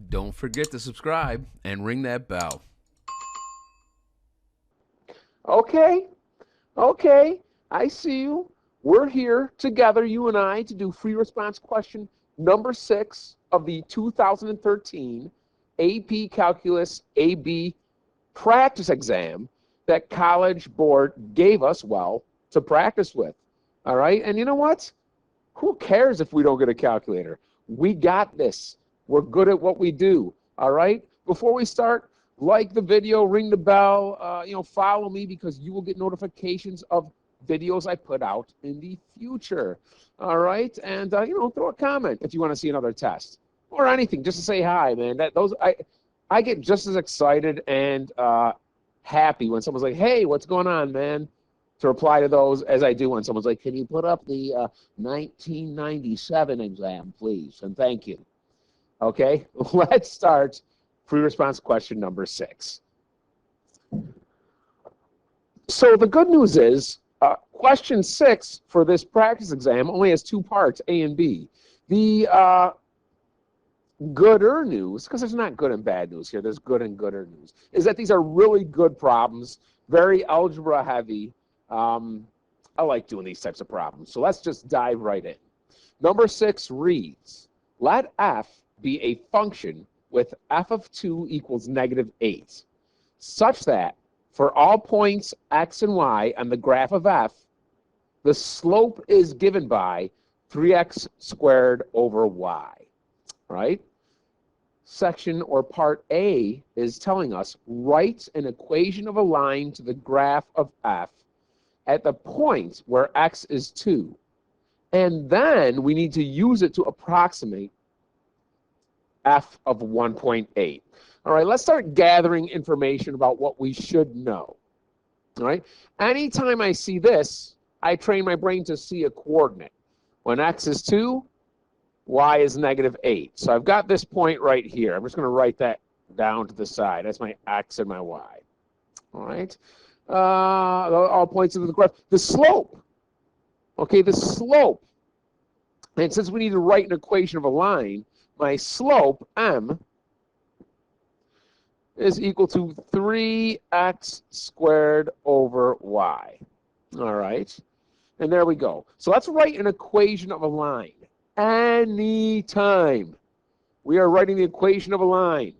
Don't forget to subscribe and ring that bell. Okay, okay, I see you. We're here together, you and I, to do free response question number 6 of the 2013 AP Calculus AB practice exam that College Board gave us, well, to practice with. All right, and you know what? Who cares if we don't get a calculator? We got this. We're good at what we do. All right. Before we start, like the video, ring the bell, follow me because you will get notifications of videos I put out in the future. All right. And, throw a comment if you want to see another test or anything, just to say hi, man. I get just as excited and happy when someone's like, hey, what's going on, man? To reply to those as I do when someone's like, can you put up the 1997 exam, please? And thank you. Okay, let's start free response question number 6. So the good news is question 6 for this practice exam only has 2 parts, A and B. The gooder news, because there's not good and bad news here, there's good and gooder news, is that these are really good problems, very algebra heavy. I like doing these types of problems. So let's just dive right in. Number 6 reads, let f be a function with f of 2 equals -8, such that for all points x and y on the graph of f, the slope is given by 3x squared over y, right? Section or part A is telling us write an equation of a line to the graph of f at the point where x is 2. And then we need to use it to approximate f of 1.8. All right, let's start gathering information about what we should know. All right, anytime I see this, I train my brain to see a coordinate. When x is 2, y is -8. So I've got this point right here. I'm just going to write that down to the side. That's my x and my y. All right. All points of the graph. The slope. Okay, the slope. And since we need to write an equation of a line, my slope, m, is equal to 3x squared over y. All right. And there we go. So let's write an equation of a line. Anytime we are writing the equation of a line,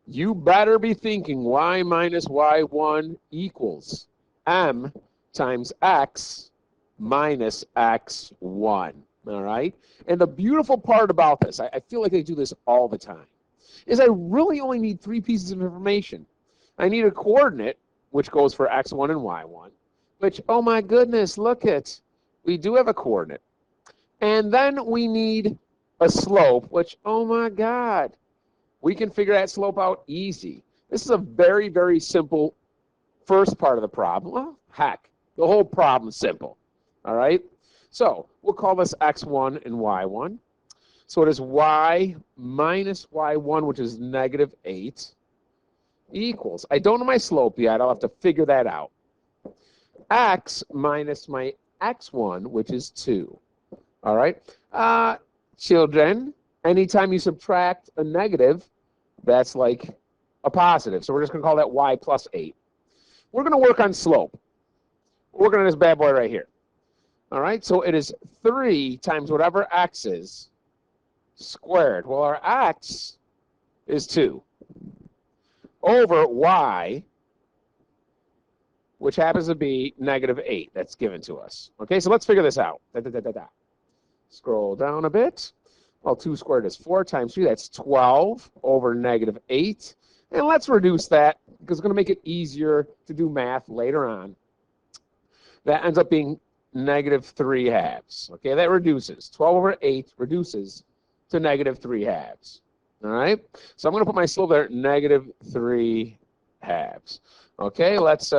you better be thinking y minus y1 equals m times x minus x1. All right? And the beautiful part about this, I feel like I do this all the time, is I really only need 3 pieces of information. I need a coordinate, which goes for x1 and y1, which, oh my goodness, look at, we do have a coordinate. And then we need a slope, which, oh my God, we can figure that slope out easy. This is a very, very simple first part of the problem. Well, heck, the whole problem is simple. All right? So we'll call this x1 and y1. So it is y minus y1, which is -8, equals, I don't know my slope yet. I'll have to figure that out. X minus my x1, which is 2. All right? Children, anytime you subtract a negative, that's like a positive. So we're just going to call that y plus 8. We're going to work on slope. We're working on this bad boy right here. All right, so it is 3 times whatever x is squared. Well, our x is 2 over y, which happens to be -8. That's given to us. Okay, so let's figure this out. Scroll down a bit. Well, 2 squared is 4 times 3. That's 12 over -8. And let's reduce that because it's going to make it easier to do math later on. That ends up being -3/2. Okay, that reduces. 12 over 8 reduces to -3/2. All right, so I'm going to put my slope there, -3/2. Okay, let's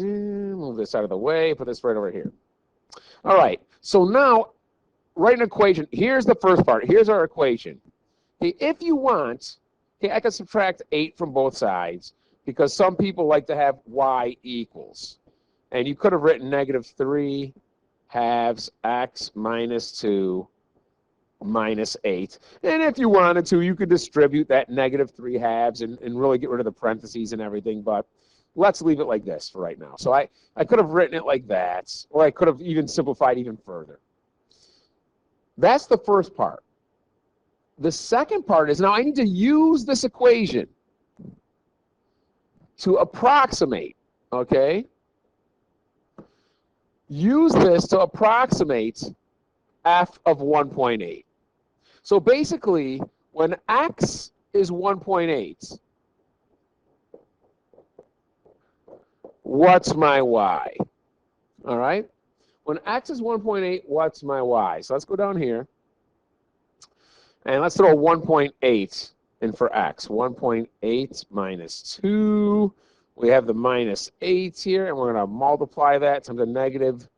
move this out of the way, put this right over here. All right, so now write an equation. Here's the first part. Here's our equation. Okay, if you want, okay, I can subtract 8 from both sides because some people like to have y equals. And you could have written -3/2 x minus 2 minus 8. And if you wanted to, you could distribute that negative 3 halves and really get rid of the parentheses and everything, but let's leave it like this for right now. So I could have written it like that, or I could have even simplified even further. That's the first part. The second part is now I need to use this equation to approximate, okay? Use this to approximate f of 1.8. So basically, when x is 1.8, what's my y? All right? When x is 1.8, what's my y? So let's go down here. And let's throw 1.8 in for x. 1.8 minus 2. We have the minus 8 here, and we're going to multiply that times a negative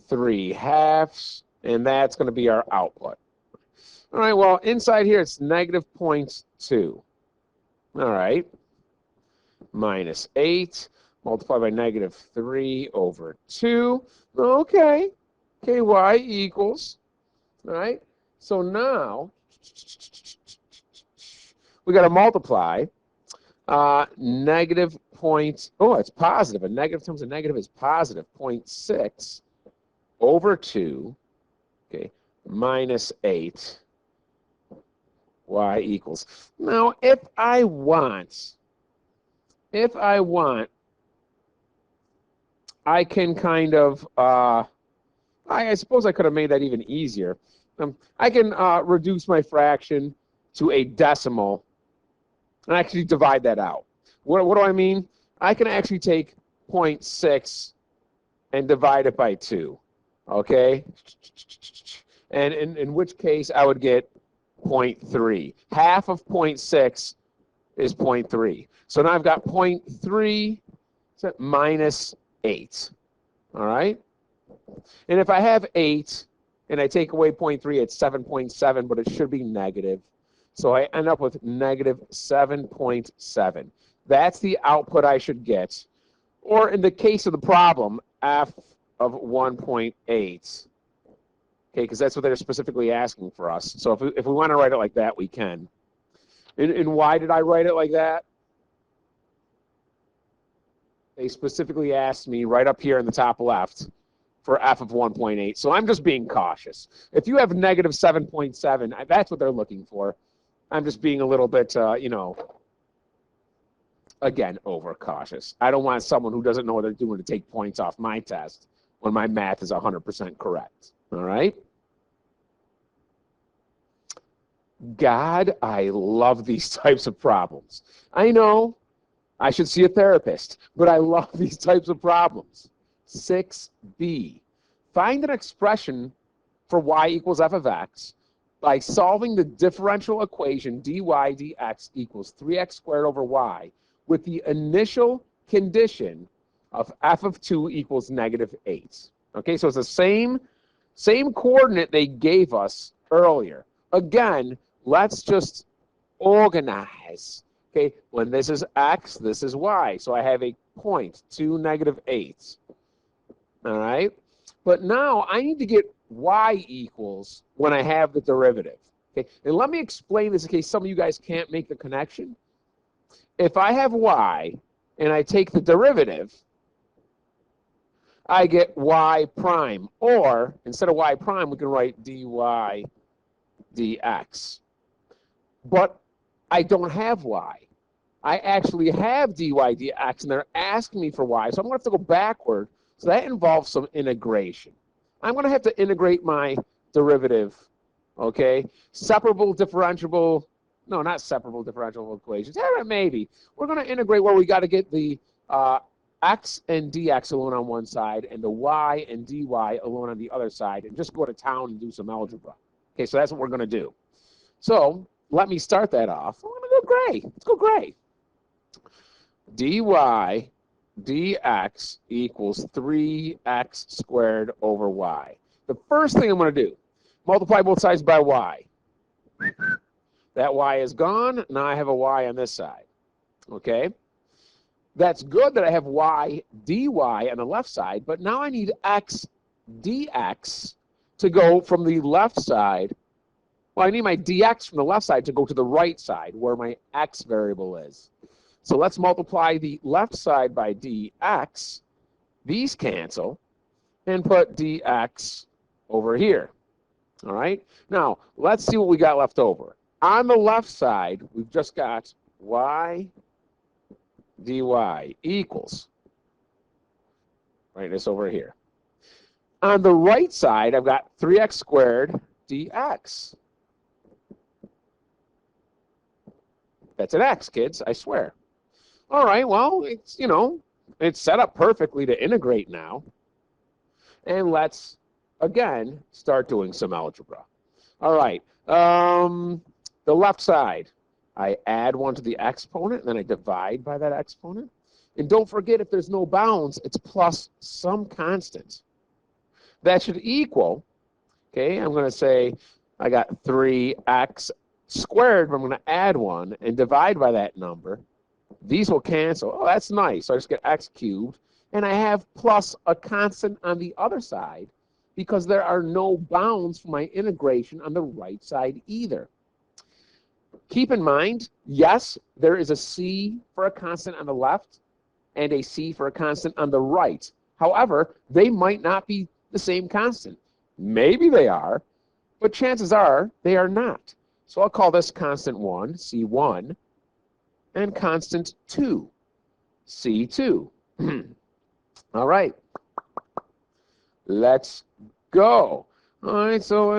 3 halves, and that's going to be our output. All right, well, inside here, it's negative 0.2. All right. Minus 8, multiplied by negative 3 over 2. Okay. Ky equals, all right. So now, we got to multiply negative point, oh, it's positive. A negative times a negative is positive, 0.6 over 2, okay, minus 8, y equals. Now, if I want, I can kind of, I suppose I could have made that even easier. I can reduce my fraction to a decimal and actually divide that out. What do I mean? I can actually take 0.6 and divide it by 2, okay? And in which case I would get 0.3. Half of 0.6 is 0.3. So now I've got 0.3 minus 8, all right? And if I have 8 and I take away 0.3, it's 7.7, but it should be negative. So I end up with negative 7.7. That's the output I should get. Or in the case of the problem, f of 1.8. Okay, because that's what they're specifically asking for us. So if we want to write it like that, we can. And why did I write it like that? They specifically asked me right up here in the top left for f of 1.8. So I'm just being cautious. If you have negative 7.7, that's what they're looking for. I'm just being a little bit, you know, again, overcautious. I don't want someone who doesn't know what they're doing to take points off my test when my math is 100% correct. All right? God, I love these types of problems. I know I should see a therapist, but I love these types of problems. 6b. Find an expression for y equals f of x by solving the differential equation dy dx equals 3x squared over y with the initial condition of f of 2 equals negative 8. Okay, so it's the same coordinate they gave us earlier. Again, let's just organize. Okay, when this is x, this is y. So I have a point, 2, negative 8. All right? But now I need to get y equals when I have the derivative. Okay, and let me explain this in case some of you guys can't make the connection. If I have y and I take the derivative, I get y prime. Or instead of y prime, we can write dy dx. But I don't have y. I actually have dy dx, and they're asking me for y. So I'm going to have to go backward. So that involves some integration. I'm going to have to integrate my derivative, okay? Separable differentiable, no, not separable differential equations. Yeah, maybe. We're going to integrate where we got to get the x and dx alone on one side and the y and dy alone on the other side, and just go to town and do some algebra. Okay, so that's what we're going to do. So let me start that off. I'm going to go gray. Let's go gray. dy dx equals 3x squared over y. The first thing I'm going to do, multiply both sides by y. That y is gone. Now I have a y on this side. Okay? That's good that I have y dy on the left side, but now I need x dx to go from the left side Well, I need my dx from the left side to go to the right side where my x variable is. So let's multiply the left side by dx. These cancel, and put dx over here. All right? Now, let's see what we got left over. On the left side, we've just got y dy equals, right, this over here. On the right side, I've got 3x squared dx. That's an x, kids, I swear. All right, well, it's, you know, it's set up perfectly to integrate now. And let's, again, start doing some algebra. All right, the left side, I add 1 to the exponent, and then I divide by that exponent. And don't forget, if there's no bounds, it's plus some constant. That should equal, okay, I'm going to say I got 3x squared, but I'm going to add 1 and divide by that number. These will cancel. Oh, that's nice. So I just get x cubed. And I have plus a constant on the other side because there are no bounds for my integration on the right side either. Keep in mind, yes, there is a c for a constant on the left and a c for a constant on the right. However, they might not be the same constant. Maybe they are, but chances are they are not. So I'll call this constant 1, C1, and constant 2, C2. All right, let's go. All right, so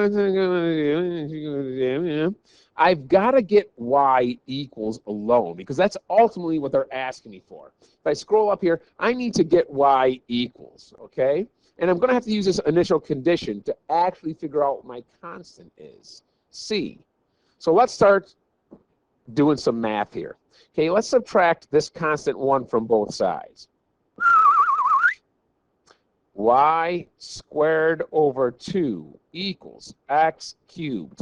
I've got to get y equals alone because that's ultimately what they're asking me for. If I scroll up here, I need to get y equals, okay? And I'm going to have to use this initial condition to actually figure out what my constant is, c. So let's start doing some math here. Okay, let's subtract this constant 1 from both sides. Y squared over 2 equals x cubed.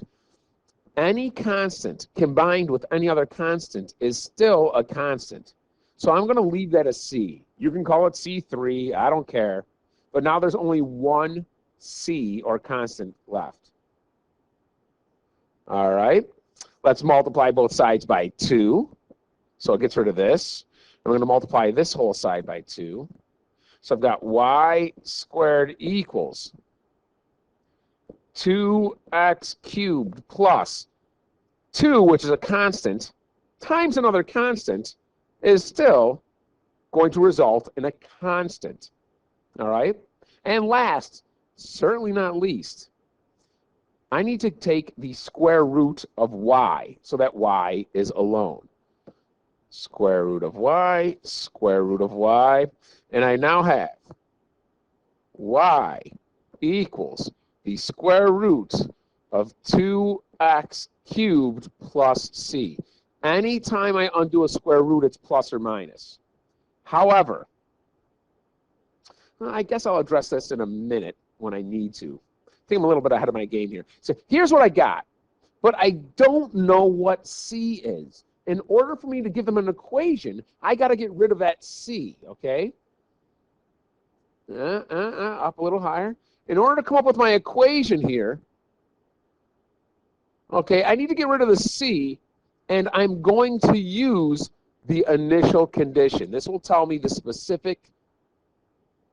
Any constant combined with any other constant is still a constant. So I'm going to leave that as c. You can call it C3, I don't care. But now there's only one c, or constant, left. All right, let's multiply both sides by 2. So it gets rid of this. I'm going to multiply this whole side by 2. So I've got y squared equals 2x cubed plus 2, which is a constant, times another constant, is still going to result in a constant. All right? And last, certainly not least, I need to take the square root of y so that y is alone. Square root of y, square root of y. And I now have y equals the square root of 2x cubed plus c. Anytime I undo a square root, it's plus or minus. However, I guess I'll address this in a minute when I need to. I think I'm a little bit ahead of my game here. So here's what I got, but I don't know what c is. In order for me to give them an equation, I got to get rid of that c, okay? Up a little higher. In order to come up with my equation here, okay, I need to get rid of the c, and I'm going to use the initial condition. This will tell me the specific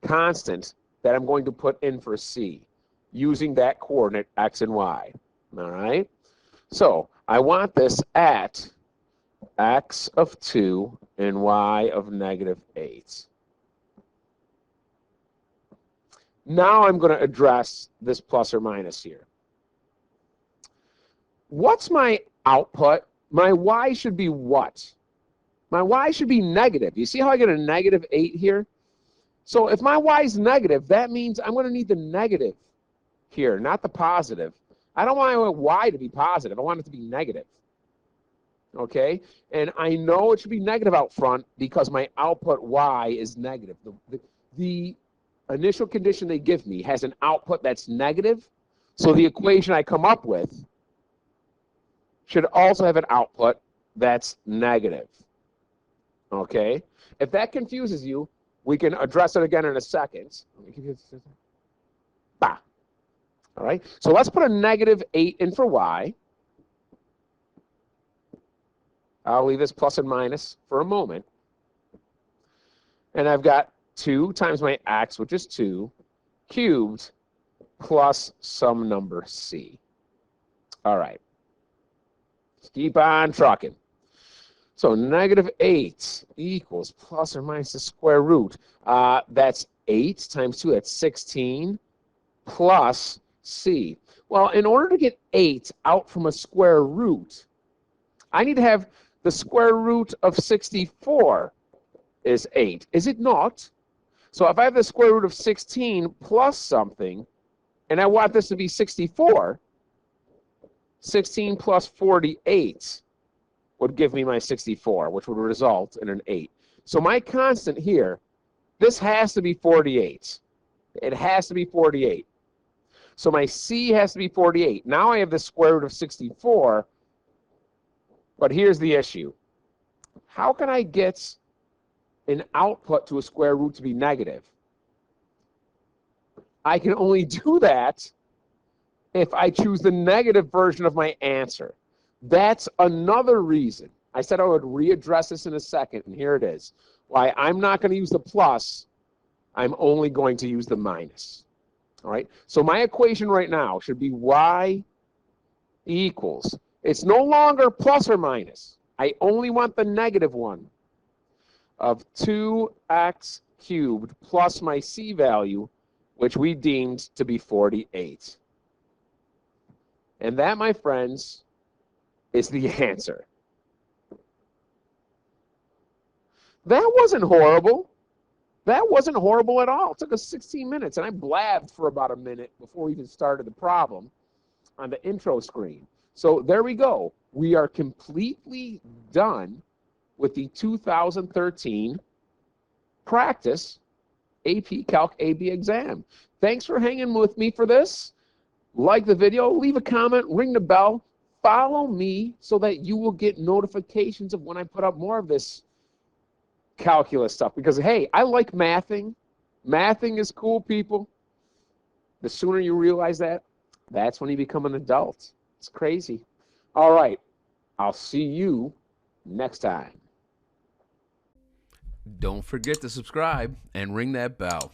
constant that I'm going to put in for c using that coordinate x and y. All right? So I want this at x of 2 and y of -8. Now I'm going to address this plus or minus here. What's my output? My y should be what? My y should be negative. You see how I get a -8 here? So if my y is negative, that means I'm going to need the negative here, not the positive. I don't want my y to be positive. I want it to be negative. Okay? And I know it should be negative out front because my output y is negative. The initial condition they give me has an output that's negative, so the equation I come up with should also have an output that's negative. Okay? If that confuses you, we can address it again in a second. Bah. All right? So let's put a -8 in for y. I'll leave this plus and minus for a moment. And I've got 2 times my x, which is 2, cubed, plus some number c. All right. Let's keep on trucking. So negative 8 equals plus or minus the square root. That's 8 times 2, that's 16, plus c. Well, in order to get 8 out from a square root, I need to have the square root of 64 is 8. Is it not? So if I have the square root of 16 plus something, and I want this to be 64, 16 plus 48 would give me my 64, which would result in an 8. So my constant here, this has to be 48. It has to be 48. So my c has to be 48. Now I have the square root of 64, but here's the issue. How can I get an output to a square root to be negative? I can only do that if I choose the negative version of my answer. That's another reason. I said I would readdress this in a second, and here it is. Why I'm not going to use the plus, I'm only going to use the minus. All right? So my equation right now should be y equals, it's no longer plus or minus. I only want the negative one of 2x cubed plus my c value, which we deemed to be 48. And that, my friends, is the answer. That wasn't horrible. That wasn't horrible at all. It took us 16 minutes, and I blabbed for about a minute before we even started the problem on the intro screen. So there we go. We are completely done with the 2013 practice AP Calc AB exam. Thanks for hanging with me for this. Like the video, leave a comment, ring the bell, follow me so that you will get notifications of when I put up more of this calculus stuff. Because, hey, I like mathing. Mathing is cool, people. The sooner you realize that, that's when you become an adult. It's crazy. All right. I'll see you next time. Don't forget to subscribe and ring that bell.